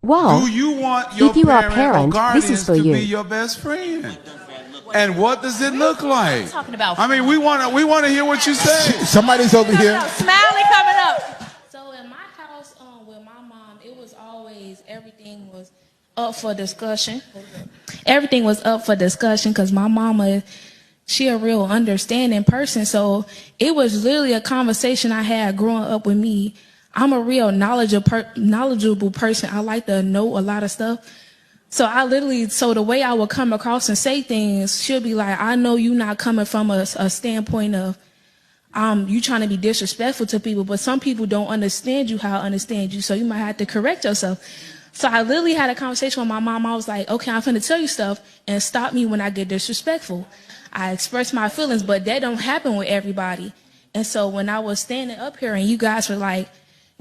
Well, Do you want your if you are a parent or parent, this is guardians for to you. be your best friend? And what does it look like? Talking about I mean, we want to hear what you say. Somebody's over here. Smiley coming up. So in my house, with my mom, it was always everything was up for discussion. Everything was up for discussion because my mama, she a real understanding person. So it was literally a conversation I had growing up with me. I'm a real knowledgeable person. I like to know a lot of stuff. So so the way I would come across and say things, she'll be like, I know you not coming from a standpoint of, you trying to be disrespectful to people, but some people don't understand you how I understand you, so you might have to correct yourself. So I literally had a conversation with my mom. I was like, okay, I'm finna tell you stuff and stop me when I get disrespectful. I express my feelings, but that don't happen with everybody. And so when I was standing up here and you guys were like,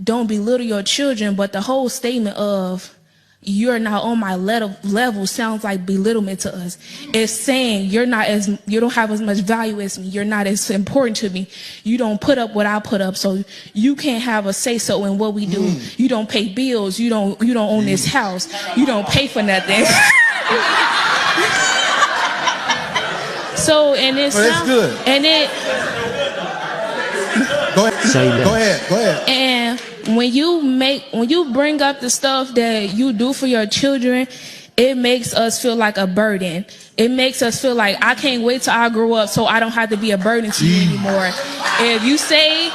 don't belittle your children, but the whole statement of, you're not on my level sounds like belittlement to us. It's saying you don't have as much value as me. You're not as important to me. You don't put up what I put up, so you can't have a say so in what we do. You don't pay bills. You don't own this house. You don't pay for nothing. So and it Well, that's good. And it Go ahead. and when you bring up the stuff that you do for your children, it makes us feel like a burden. It makes us feel like I can't wait till I grow up so I don't have to be a burden to you anymore. If you say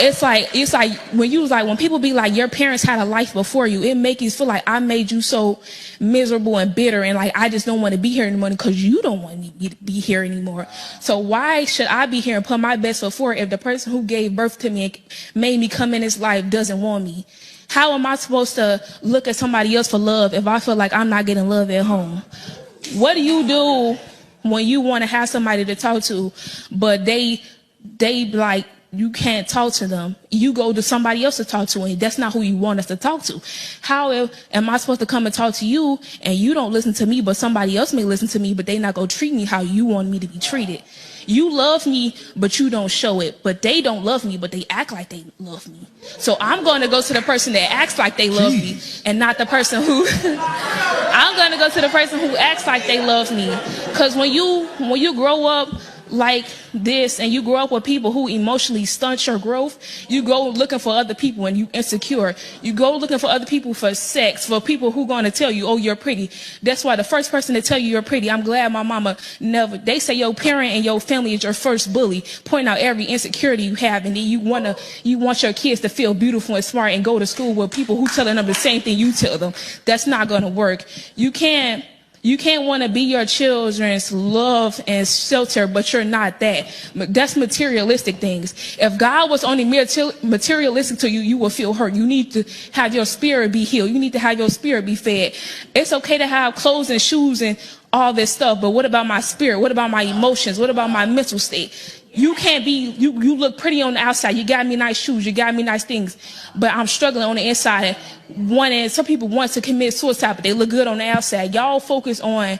it's like when people be like your parents had a life before you, it makes you feel like I made you so miserable and bitter and like I just don't want to be here anymore because you don't want me to be here anymore. So why should I be here and put my best foot forward if the person who gave birth to me and made me come in this life doesn't want me? How am I supposed to look at somebody else for love if I feel like I'm not getting love at home? What do you do when you want to have somebody to talk to, but they like you can't talk to them? You go to somebody else to talk to, and that's not who you want us to talk to. How am I supposed to come and talk to you, and you don't listen to me, but somebody else may listen to me, but they not gonna treat me how you want me to be treated? You love me, but you don't show it. But they don't love me, but they act like they love me. So I'm going to go to the person that acts like they love me and not the person who... I'm going to go to the person who acts like they love me. Because when you grow up like this and you grow up with people who emotionally stunt your growth, you go looking for other people and you insecure. You go looking for other people for sex, for people who going to tell you, oh, you're pretty. That's why the first person to tell you you're pretty, I'm glad my mama never, they say your parent and your family is your first bully, point out every insecurity you have, and then you want your kids to feel beautiful and smart and go to school with people who telling them the same thing you tell them. That's not going to work. You can't want to be your children's love and shelter, but you're not that. That's materialistic things. If God was only materialistic to you, you will feel hurt. You need to have your spirit be healed. You need to have your spirit be fed. It's okay to have clothes and shoes and all this stuff, but what about my spirit? What about my emotions? What about my mental state? You can't be, you look pretty on the outside. You got me nice shoes. You got me nice things. But I'm struggling on the inside. Some people want to commit suicide, but they look good on the outside. Y'all focus on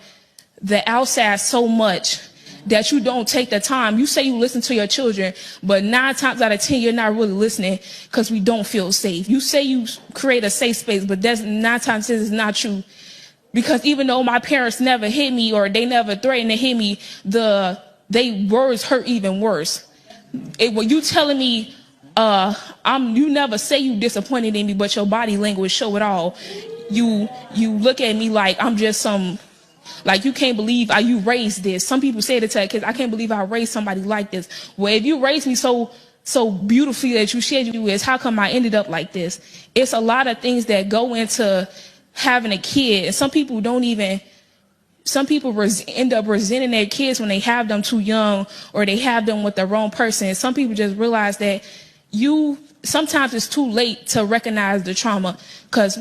the outside so much that you don't take the time. You say you listen to your children, but 9 times out of 10, you're not really listening because we don't feel safe. You say you create a safe space, but that's 9 times out of 10 is not true. Because even though my parents never hit me or they never threatened to hit me, they words hurt even worse. When you telling me, you never say you disappointed in me, but your body language show it all. You look at me like I'm just like you can't believe how you raised this. Some people say it to kids, I can't believe I raised somebody like this. Well, if you raised me so beautifully that you shared you is, how come I ended up like this? It's a lot of things that go into having a kid, and some people end up resenting their kids when they have them too young or they have them with the wrong person. Some people just realize that sometimes it's too late to recognize the trauma, because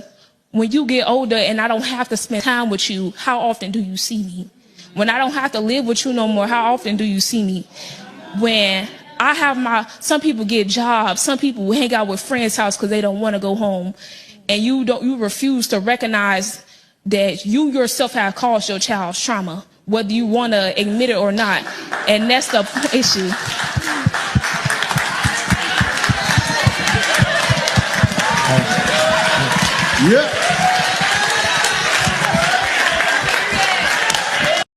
when you get older and I don't have to spend time with you, how often do you see me? When I don't have to live with you no more, how often do you see me? When I have some people get jobs, some people hang out with friends' house because they don't want to go home, and you refuse to recognize that you yourself have caused your child's trauma, whether you want to admit it or not. And that's the issue. Yeah.